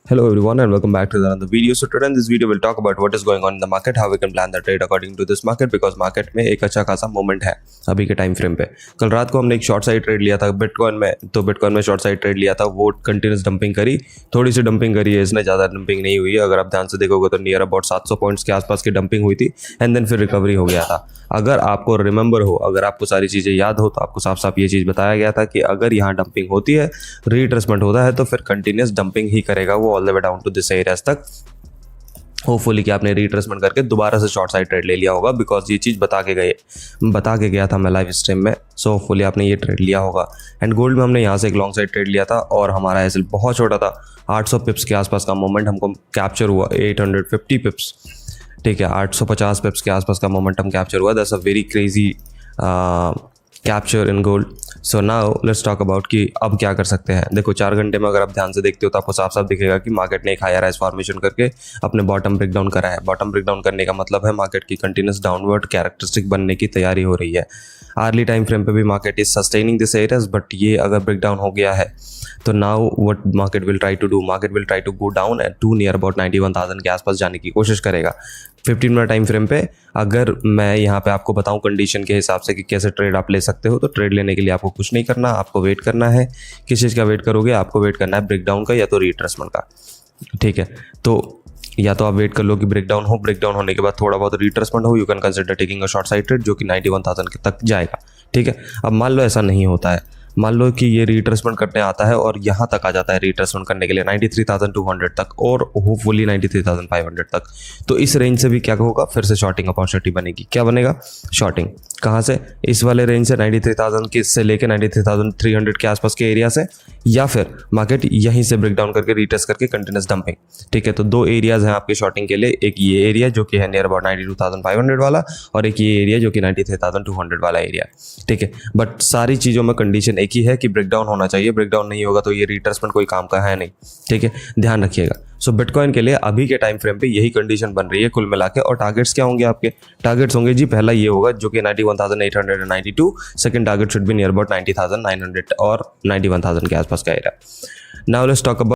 Hello everyone and welcome back to another video. So today in this video we'll talk about what is going on in the market, how we can plan the trade according to this market because market में एक अच्छा खासा moment है अभी के time frame पे। कल रात को हमने एक शॉर्ट साइड ट्रेड लिया था बिटकॉइन में, तो बिटकॉइन में शॉर्ट साइड ट्रेड लिया था, वो कंटिन्यूस डंपिंग करी, थोड़ी सी डंपिंग करी है इसने, ज़्यादा डंपिंग नहीं हुई है। अगर आप ध्यान से देखोगे तो नियर अबाउट 700 पॉइंट्स के आसपास की डंपिंग हुई थी एंड देन फिर रिकवरी हो गया था। अगर आपको रिमेंबर हो, अगर आपको सारी चीज़ें याद हो तो आपको साफ साफ ये चीज़ बताया गया था कि अगर यहाँ डंपिंग होती है, रीट्रेसमेंट होता है तो फिर कंटिन्यूस डंपिंग ही करेगा वो all the way down to this areas तक। होपफुली कि आपने रीट्रेसमेंट करके दोबारा से शॉर्ट साइड ट्रेड ले लिया होगा बिकॉज ये चीज़ बता के गया था मैं लाइव स्ट्रीम में। सो होपफुली आपने ये ट्रेड लिया होगा। एंड गोल्ड में हमने यहाँ से एक लॉन्ग साइड ट्रेड लिया था और हमारा एसएल बहुत छोटा था, 800 पिप्स के आसपास का मोमेंट हमको कैप्चर हुआ, 850 पिप्स, ठीक है, 850 पिप्स के आसपास का मोमेंटम कैप्चर हुआ। That's a very crazy capture in gold. So now let's talk about कि अब क्या कर सकते हैं। देखो 4 घंटे में अगर आप ध्यान से देखते हो तो आपको साफ साफ दिखेगा कि मार्केट ने एक हायर राइज फॉर्मेशन करके अपने बॉटम ब्रेक डाउन करा है। बॉटम ब्रेक डाउन करने का मतलब है मार्केट की कंटिन्यूस डाउनवर्ड कैरेक्टरिस्टिक बनने की तैयारी हो रही है। अर्ली टाइम फ्रेम पे भी market is sustaining this areas, but ये अगर ब्रेक डाउन हो गया है तो now what market will try to do, market will try to go down and to near about 91,000 के आसपास जाने की कोशिश करेगा 15 मिनट टाइम फ्रेम पे। अगर मैं यहाँ पे आपको बताऊँ कंडीशन के हिसाब से कि कैसे ट्रेड आप ले सकते हो, तो ट्रेड लेने के लिए आपको कुछ नहीं करना, आपको वेट करना है। किस चीज़ का वेट करोगे? आपको वेट करना है ब्रेकडाउन का या तो रिट्रेसमेंट का, ठीक है। तो या तो आप वेट कर लो कि ब्रेकडाउन हो, ब्रेकडाउन होने के बाद थोड़ा बहुत रिट्रेसमेंट हो, you can consider taking a short side trade जो कि 91,000 तक जाएगा, ठीक है। अब मान लो ऐसा नहीं होता है, मान लो कि ये रिट्रेसमेंट करने आता है और यहाँ तक आ जाता है रिट्रेसमेंट करने के लिए 93,200 तक और होपफुली 93,500 तक, तो इस रेंज से भी क्या होगा, फिर से शॉर्टिंग अपॉर्चुनिटी बनेगी। क्या बनेगा? शॉर्टिंग। कहाँ से? इस वाले रेंज से 93,000 के से लेकर 93,300 के आसपास के एरिया से, या फिर मार्केट यहीं से ब्रेक डाउन करके रिटेस्ट करके कंटिन्यूस डंपिंग, ठीक है। तो 2 एरियाज हैं आपके शॉर्टिंग के लिए, एक ये एरिया जो कि है नियर अबाउट 92,500 वाला और एक ये एरिया जो कि 93,200 वाला एरिया, ठीक है। बट सारी चीज़ों में कंडीशन एक ही है कि ब्रेकडाउन होना चाहिए, ब्रेकडाउन नहीं होगा तो ये रिट्रेसमेंट कोई काम का है नहीं, ठीक है, ध्यान रखिएगा। सो बिटकॉइन के लिए अभी के टाइम फ्रेम पे यही कंडीशन बन रही है कुल मिला के। और टारगेट्स क्या होंगे आपके? टारगेट्स होंगे जी, पहला ये होगा जो कि 91,892, second target should be near about 90,900 और 91,000 के आसपास का area. Now let's talk about